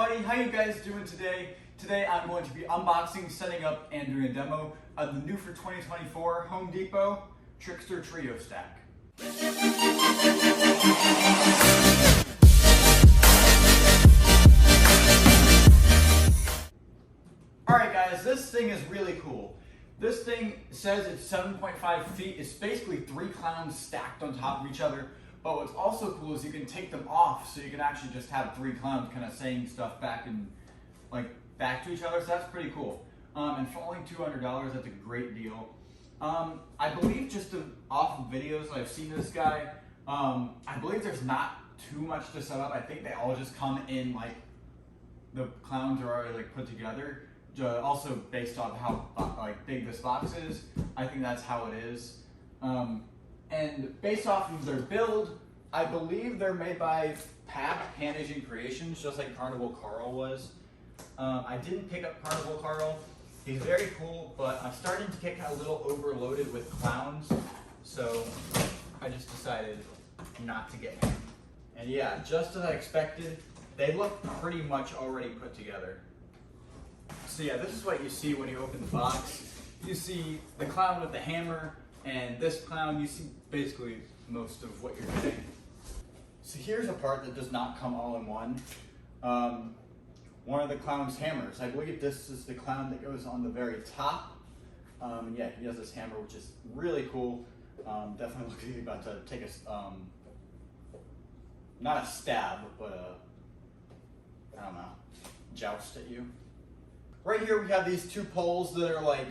everybody, how you guys doing today? Today I'm going to be unboxing, setting up, and doing a demo of the new for 2024 Home Depot Trickster Trio Stack. Alright guys, this thing is really cool. This thing says it's 7.5 feet. It's basically 3 clowns stacked on top of each other. But what's also cool is you can take them off, so you can actually just have 3 clowns kind of saying stuff back to each other. So that's pretty cool. And for only $200, that's a great deal. I believe just off of videos I've seen this guy, I believe there's not too much to set up. I think they all just come in like the clowns are already like put together. Also based off how big this box is, I think that's how it is. And based off of their build, I believe they're made by Pan Asian Creations, just like Carnival Carl was. I didn't pick up Carnival Carl. He's very cool, but I'm starting to get a little overloaded with clowns, so I just decided not to get him. And yeah, just as I expected, they look pretty much already put together. So yeah, this is what you see when you open the box. You see the clown with the hammer, and this clown, you see basically most of what you're getting. So here's a part that does not come all in one. One of the clown's hammers. I believe this is the clown that goes on the very top. Yeah, he has this hammer, which is really cool. Definitely looks like he's about to take a, not a stab, but I don't know, joust at you. Right here we have these 2 poles that are like,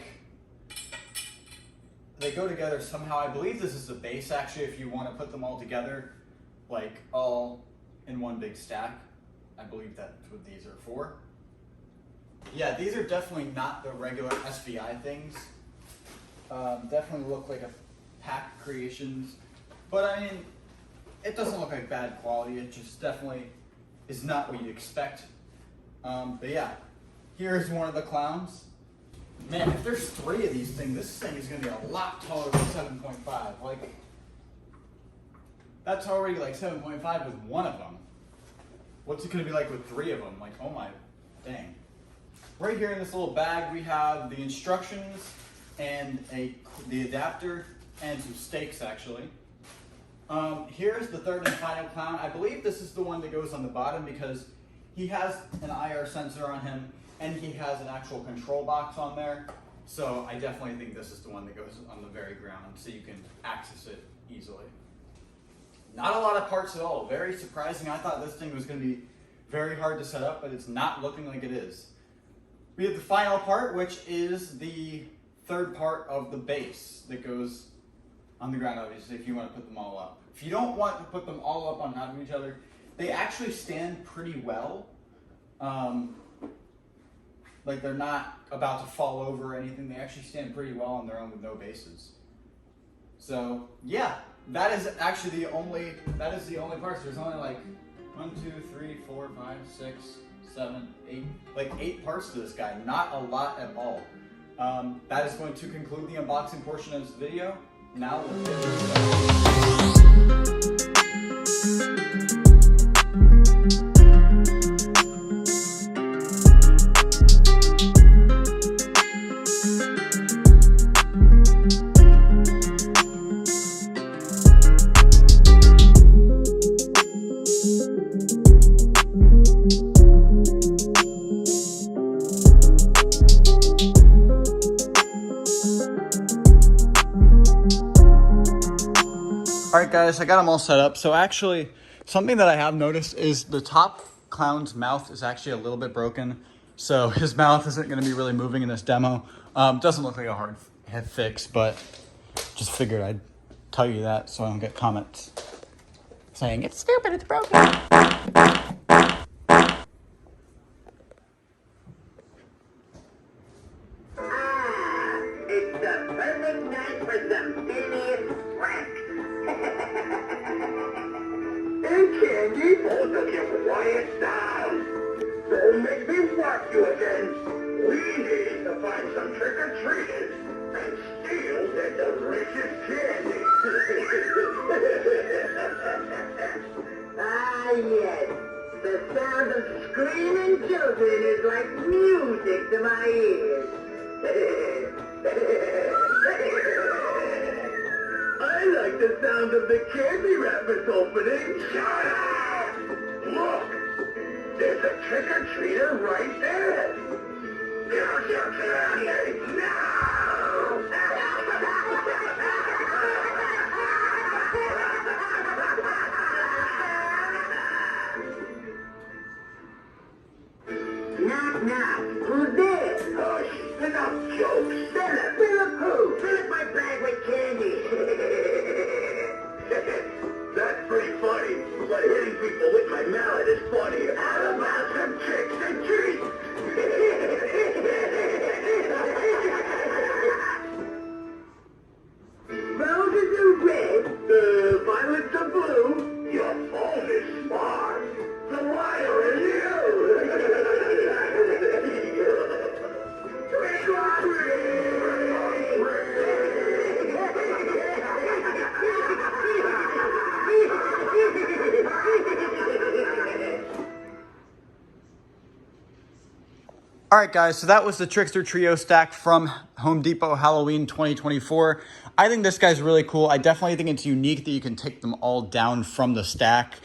they go together somehow. I believe this is the base actually if you want to put them all together, like all in one big stack. I believe that's what these are for. Yeah, these are definitely not the regular SVI things. Definitely look like a Pack Creations, but I mean, it doesn't look like bad quality. It just definitely is not what you'd expect. But yeah, here's one of the clowns. Man, if there's 3 of these things, this thing is going to be a lot taller than 7.5. Like, that's already like 7.5 with 1 of them. What's it going to be like with 3 of them? Like, oh my, dang. Right here in this little bag, we have the instructions and the adapter and some stakes, actually. Here's the 3rd and final clown. I believe this is the one that goes on the bottom because he has an IR sensor on him and he has an actual control box on there. So I definitely think this is the one that goes on the very ground so you can access it easily. Not a lot of parts at all. Very surprising. I thought this thing was going to be very hard to set up, but it's not looking like it is. We have the final part, which is the 3rd part of the base that goes on the ground, obviously, if you want to put them all up. If you don't want to put them all up on top of each other, they actually stand pretty well. Like they're not about to fall over or anything. They actually stand pretty well on their own with no bases. So yeah, that is actually the only parts. There's only like 1, 2, 3, 4, 5, 6, 7, 8, like 8 parts to this guy. Not a lot at all. That is going to conclude the unboxing portion of this video. Now let's get started. Alright guys, I got them all set up. So actually, something that I have noticed is the top clown's mouth is actually a little bit broken. So his mouth isn't going to be really moving in this demo. Doesn't look like a hard fix, but just figured I'd tell you that so I don't get comments saying, it's stupid, it's broken. It's the perfect night for some serious pranks. Hey, Candy, hold up your quiet down. Don't make me whack you again. We need to find some trick-or-treaters and steal their delicious candy. Ah, yes. The sound of screaming children is like music to my ears. I like the sound of the candy wrappers opening. Shut up! Look! There's a trick-or-treater right there. Here's your candy! Now! Knock, knock. Who's there? Hush. Enough jokes. Philip. Philip who? Philip my bag with candy. That's pretty funny, but hitting people with my mallet is funnier. How about some tricks and treats? Roses are red, violets are blue. Your phone is smart. So why are you? Trick or All right, guys, so that was the Trickster Trio stack from Home Depot Halloween 2024. I think this guy's really cool. I definitely think it's unique that you can take them all down from the stack.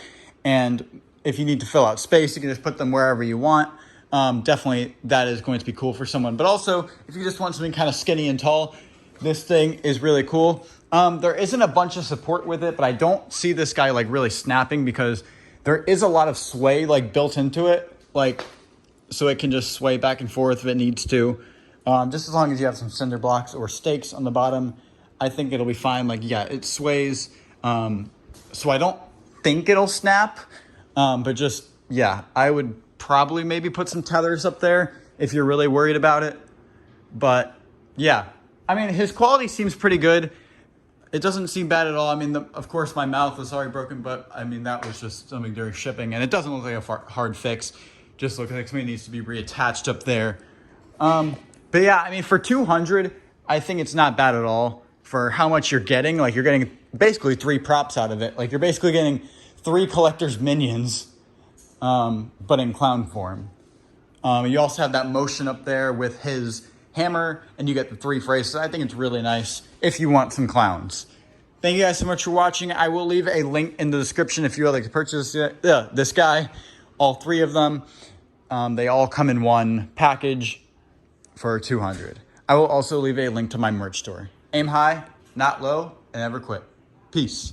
And if you need to fill out space, you can just put them wherever you want. Definitely that is going to be cool for someone. But also, if you just want something kind of skinny and tall, this thing is really cool. There isn't a bunch of support with it, but I don't see this guy like really snapping because there is a lot of sway like built into it. Like, so it can just sway back and forth if it needs to. Just as long as you have some cinder blocks or stakes on the bottom, I think it'll be fine. Like, yeah, it sways. So I don't think it'll snap. But just, yeah, I would probably maybe put some tethers up there if you're really worried about it. But, yeah, I mean, his quality seems pretty good. It doesn't seem bad at all. I mean, of course, my mouth was already broken, but, I mean, that was just something during shipping. And it doesn't look like a hard fix. Just looks like something needs to be reattached up there. But yeah, I mean, for $200, I think it's not bad at all for how much you're getting. Like, you're getting basically 3 props out of it. Like, you're basically getting 3 collector's minions, but in clown form. You also have that motion up there with his hammer, and you get the 3 phrases. I think it's really nice if you want some clowns. Thank you guys so much for watching. I will leave a link in the description if you would like to purchase this guy. All 3 of them. They all come in one package for $200. I will also leave a link to my merch store. Aim high, not low, and never quit. Peace.